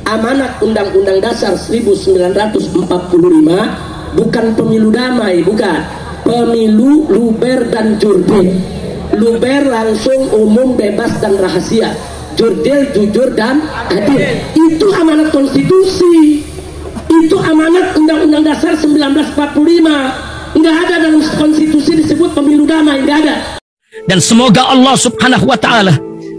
amanat Undang-Undang Dasar 1945 bukan pemilu damai, bukan. Pemilu luber dan jurdil. Luber langsung, umum, bebas dan rahasia. Jurdil jujur dan adil. Itu amanat konstitusi. Itu amanat Undang-Undang Dasar 1945. Nggak ada dalam konstitusi disebut pemilu damai, nggak ada. Dan semoga Allah Subhanahu wa ta'ala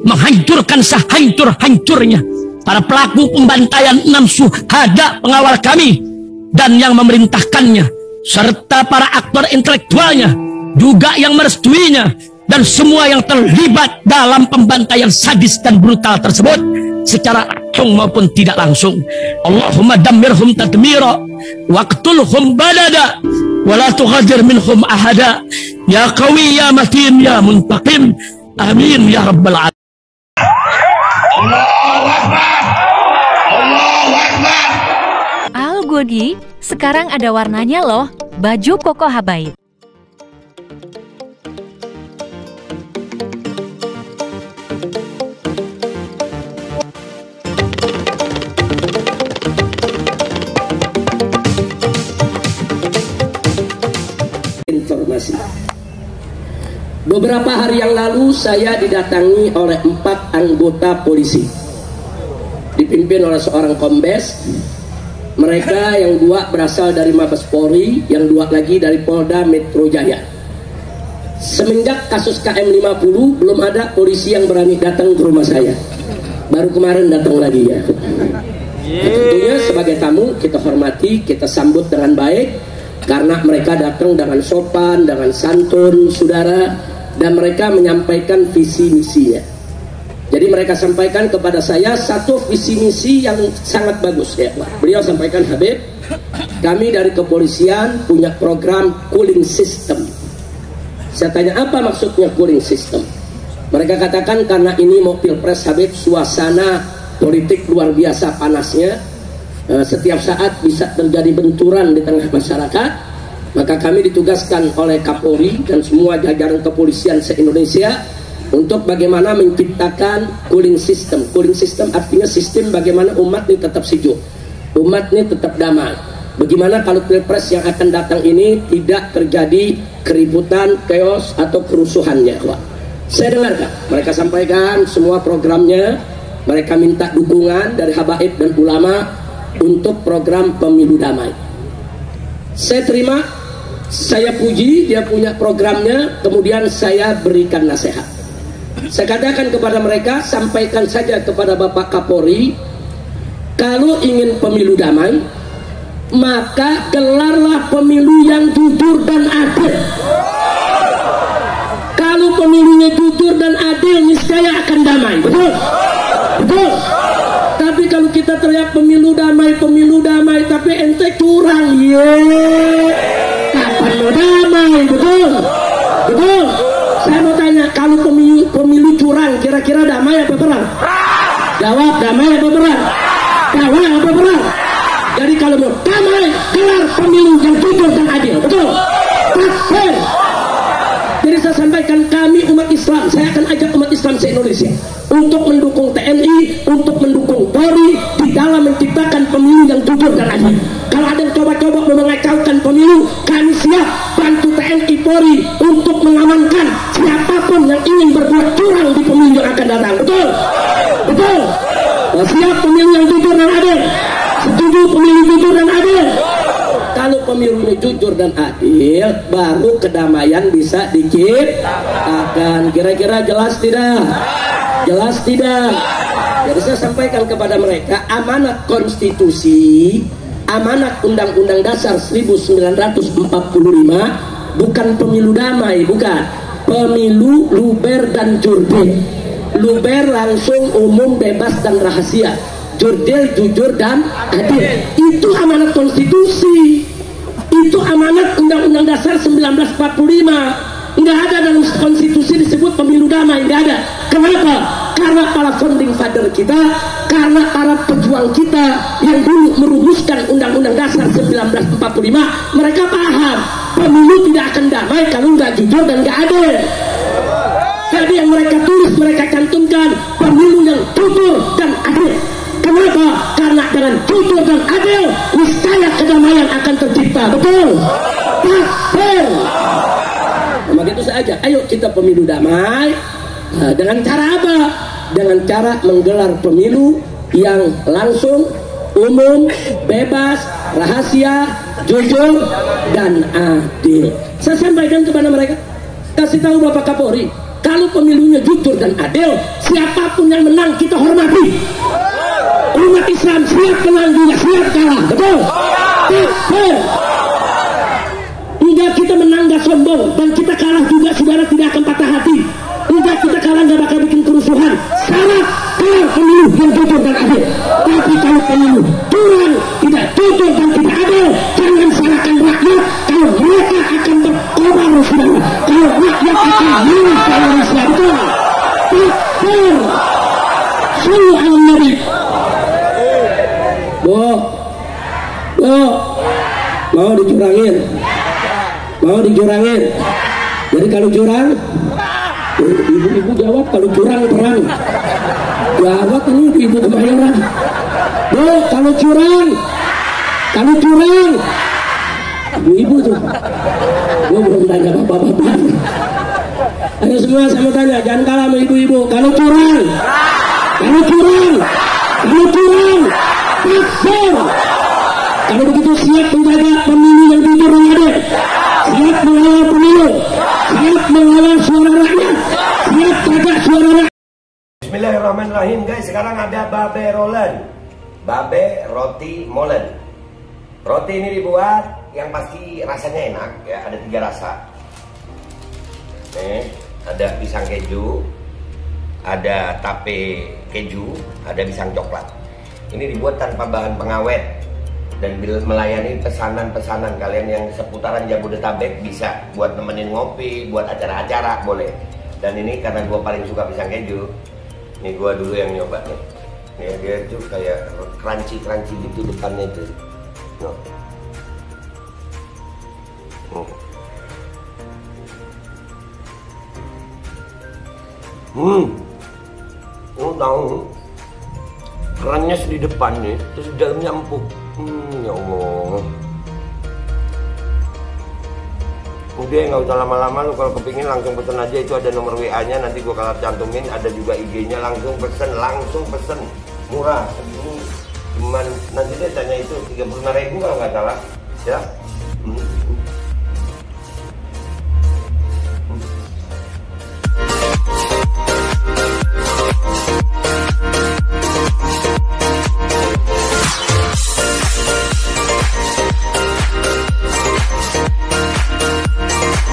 menghancurkan sehancur-hancurnya para pelaku pembantaian 6 syuhada pengawal kami dan yang memerintahkannya, serta para aktor intelektualnya juga yang merestuinya, dan semua yang terlibat dalam pembantaian sadis dan brutal tersebut secara langsung maupun tidak langsung. Allahumma dammirhum tadmira waqtulhum balada wala tughadir minhum ahada ya qawi ya matin ya muntaqim amin ya rabbal alamin. Allahu Akbar, Allahu Akbar. Al Godi, sekarang ada warnanya loh, baju Koko Habaib. Informasi. Beberapa hari yang lalu saya didatangi oleh 4 anggota polisi, dipimpin oleh seorang kombes. Mereka yang 2 berasal dari Mabes Polri, yang 2 lagi dari Polda Metro Jaya. Semenjak kasus KM50 belum ada polisi yang berani datang ke rumah saya. Baru kemarin datang lagi ya. Tentunya sebagai tamu kita hormati, kita sambut dengan baik, karena mereka datang dengan sopan, dengan santun, saudara, dan mereka menyampaikan visi misinya. Jadi mereka sampaikan kepada saya satu visi misi yang sangat bagus ya Pak. Beliau sampaikan, Habib, kami dari kepolisian punya program cooling system. Saya tanya, apa maksudnya cooling system? Mereka katakan karena ini mau pilpres Habib, suasana politik luar biasa panasnya. Setiap saat bisa terjadi benturan di tengah masyarakat, maka kami ditugaskan oleh Kapolri dan semua jajaran kepolisian se-Indonesia untuk bagaimana menciptakan cooling system. Cooling system artinya sistem bagaimana umat ini tetap sejuk, umat ini tetap damai. Bagaimana kalau pilpres yang akan datang ini tidak terjadi keributan, chaos atau kerusuhannya. Saya dengarkan mereka sampaikan semua programnya. Mereka minta dukungan dari habaib dan ulama untuk program pemilu damai. Saya terima, saya puji dia punya programnya, kemudian saya berikan nasihat. Saya katakan kepada mereka, sampaikan saja kepada Bapak Kapolri, kalau ingin pemilu damai, maka gelarlah pemilu yang jujur dan adil. Kalau pemilunya jujur dan adil, niscaya akan damai. Betul? Betul? Tapi kalau kita teriak pemilu damai, tapi ente curang, kapan mau damai? Betul? Betul? Saya mau tanya, kalau pemilu curang, kira-kira damai apa perang? Jawab, damai apa perang? Damai apa perang? Jadi kalau mau damai, gelar pemilu yang jujur dan adil. Betul? Takbir. Jadi saya sampaikan, kami umat Islam, saya akan ajak umat Islam se-Indonesia untuk mendukung TNI, untuk mendukung Polri di dalam menciptakan pemilu yang jujur dan adil. Kalau ada yang coba-coba mengacaukan pemilu, kami siap bantu TNI Polri untuk mengamankan siapapun yang ingin berbuat curang di pemilu yang akan datang. Betul? Betul? Siap pemilu yang jujur dan adil? Setuju pemilu jujur dan adil? Kalau pemilunya jujur dan adil, baru kedamaian bisa diciptakan. Kira-kira jelas tidak? Jelas tidak? Jadi saya sampaikan kepada mereka, amanat konstitusi, amanat Undang-Undang Dasar 1945 bukan pemilu damai, bukan. Pemilu luber dan jurdil. Luber langsung, umum, bebas dan rahasia. Jurdil jujur dan adil. Itu amanat konstitusi. Itu amanat Undang-Undang Dasar 1945. Nggak ada dalam konstitusi disebut pemilu damai, nggak ada. Kenapa? Karena para founding father kita, karena para pejuang kita yang dulu merumuskan Undang-Undang Dasar 1945, mereka paham pemilu tidak akan damai kalau nggak jujur dan nggak adil. Jadi yang mereka tulis, mereka cantumkan pemilu yang jujur dan adil. Kenapa? Karena dengan jujur dan adil niscaya kedamaian akan tercipta. Betul? Takbir. Nah, begitu saja. Ayo kita pemilu damai. Dengan cara apa? Dengan cara menggelar pemilu yang langsung, umum, bebas, rahasia, jujur, dan adil. Saya sampaikan kepada mereka, kasih tahu Bapak Kapolri, kalau pemilunya jujur dan adil, siapapun yang menang kita hormati. Umat Islam siap menang juga siap kalah, betul? Takbir. Hingga kita menang gak sombong, dan kita kalah juga saudara tidak akan patah hati. Hingga kita kalah gak bakal bikin kerusuhan. Syarat kalau pemilu yang jujur dan adil. Tapi kalau pemilu curang, tidak jujur dan tidak adil, jangan salahkan rakyat. Kalau mereka akan berkobar, saudara. Kalau rakyat akan milih ke Indonesia, betul? Takbir. Sallu ala Nabi. Mau dicurangin? Mau dicurangin? Jadi kalau curang, ibu-ibu jawab, kalau curang perang. Jawab ini ibu Kemayoran. Kalau curang, ibu-ibu tuh. Gue belum tanya bapak-bapak. Ayo semua sama tanya, jangan kalah sama ibu-ibu. Kalau curang, takbir. Kalau begitu siap menjaga pemilu yang jujur dan adil, siap mengawal pemilu, siap mengawal suara rakyat, siap jaga suara rakyat. Bismillahirrahmanirrahim guys, sekarang ada babe rolen, babe roti molen. Roti ini dibuat yang pasti rasanya enak ya, ada 3 rasa. Ada pisang keju, ada tape keju, ada pisang coklat. Ini dibuat tanpa bahan pengawet dan melayani pesanan-pesanan kalian yang seputaran Jabodetabek, bisa buat nemenin ngopi, buat acara-acara boleh. Dan ini karena gue paling suka pisang keju, ini gue dulu yang nyoba nih. Nih dia tuh kayak crunchy gitu depannya itu. Tahu kerennya di depannya, terus di dalamnya empuk. Ya Allah. Udah nggak usah lama-lama, lu kalau kepingin langsung pesen aja, itu ada nomor WA-nya, nanti gua kalau cantumin, ada juga IG-nya, langsung pesen, murah. Ini cuman nanti deh tanya itu 35.000 kalau nggak salah, ya.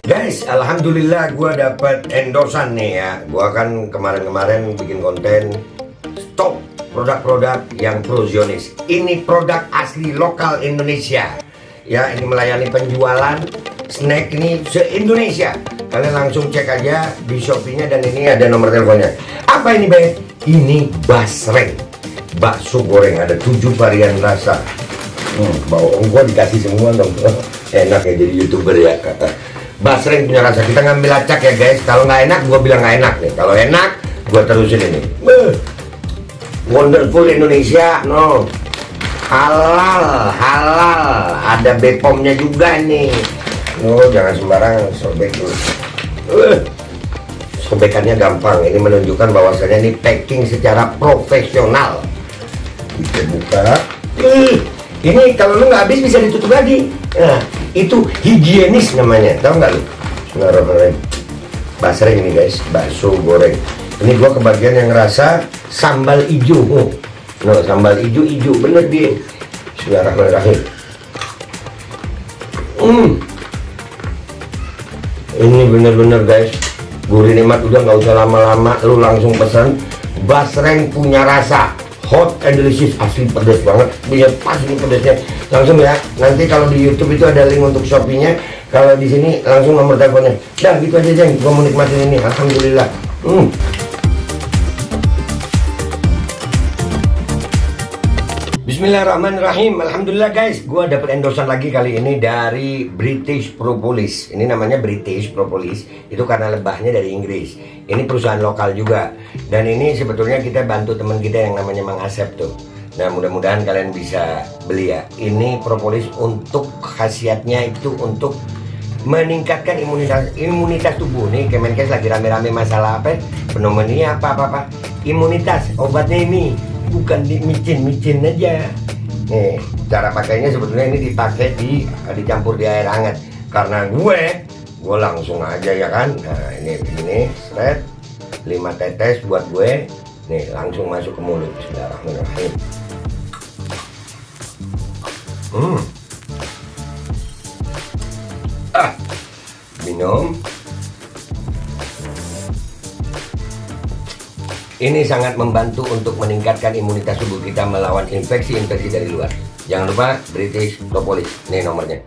Guys, alhamdulillah gue dapat endorsan nih ya. Gue kan kemarin bikin konten stop produk-produk yang pro-Zionis. Ini produk asli lokal Indonesia. Ya, ini melayani penjualan snack ini se-Indonesia. Kalian langsung cek aja di Shopee-nya, dan ini ada nomor teleponnya. Apa ini, Be? Ini basreng, bakso goreng, ada 7 varian rasa. Bawang gue dikasih semua dong. Enak ya jadi YouTuber ya, kata. Basreng punya rasa, kita ngambil acak ya guys. Kalau nggak enak, gue bilang nggak enak nih. Kalau enak, gue terusin ini. Wonderful Indonesia, no. Halal. Ada Bepomnya juga nih. No, jangan sembarang sobek dulu. Sobekannya gampang. Ini menunjukkan bahwasannya ini packing secara profesional. Kita buka. Ini kalau lu nggak habis bisa ditutup lagi. Nah, itu higienis namanya, tahu nggak lu? Bismillahirrahmanirrahim. Basreng ini guys, bakso goreng. Ini gua kebagian yang ngerasa sambal hijau. No, sambal hijau bener dia. Bismillahirrahmanirrahim. Ini bener-bener guys, gurih nikmat, udah nggak usah lama-lama, lu langsung pesan. Basreng punya rasa hot and delicious, asli pedas banget, bisa pas ini pedasnya. Langsung ya, nanti kalau di YouTube itu ada link untuk Shopee-nya, kalau di sini langsung nomor teleponnya. Dah gitu aja Jeng, gua mau nikmatin ini, alhamdulillah. Bismillahirrahmanirrahim. Alhamdulillah guys, gua dapat endorsan lagi kali ini dari British Propolis. Ini namanya British Propolis, itu karena lebahnya dari Inggris. Ini perusahaan lokal juga. Dan ini sebetulnya kita bantu teman kita yang namanya Mang Asep tuh. Nah, mudah-mudahan kalian bisa beli ya. Ini propolis untuk khasiatnya itu untuk meningkatkan imunitas tubuh. Nih Kemenkes lagi rame-rame masalah apa? Pneumonia apa. Imunitas, obatnya ini bukan micin aja. Nih, cara pakainya sebetulnya ini dicampur di air hangat. Karena gue langsung aja ya kan. Nah, ini seret 5 tetes buat gue. Nih, langsung masuk ke mulut. Bismillahirrahmanirrahim. Minum. Ini sangat membantu untuk meningkatkan imunitas tubuh kita melawan infeksi dari luar. Jangan lupa British Propolis. Ini nomornya.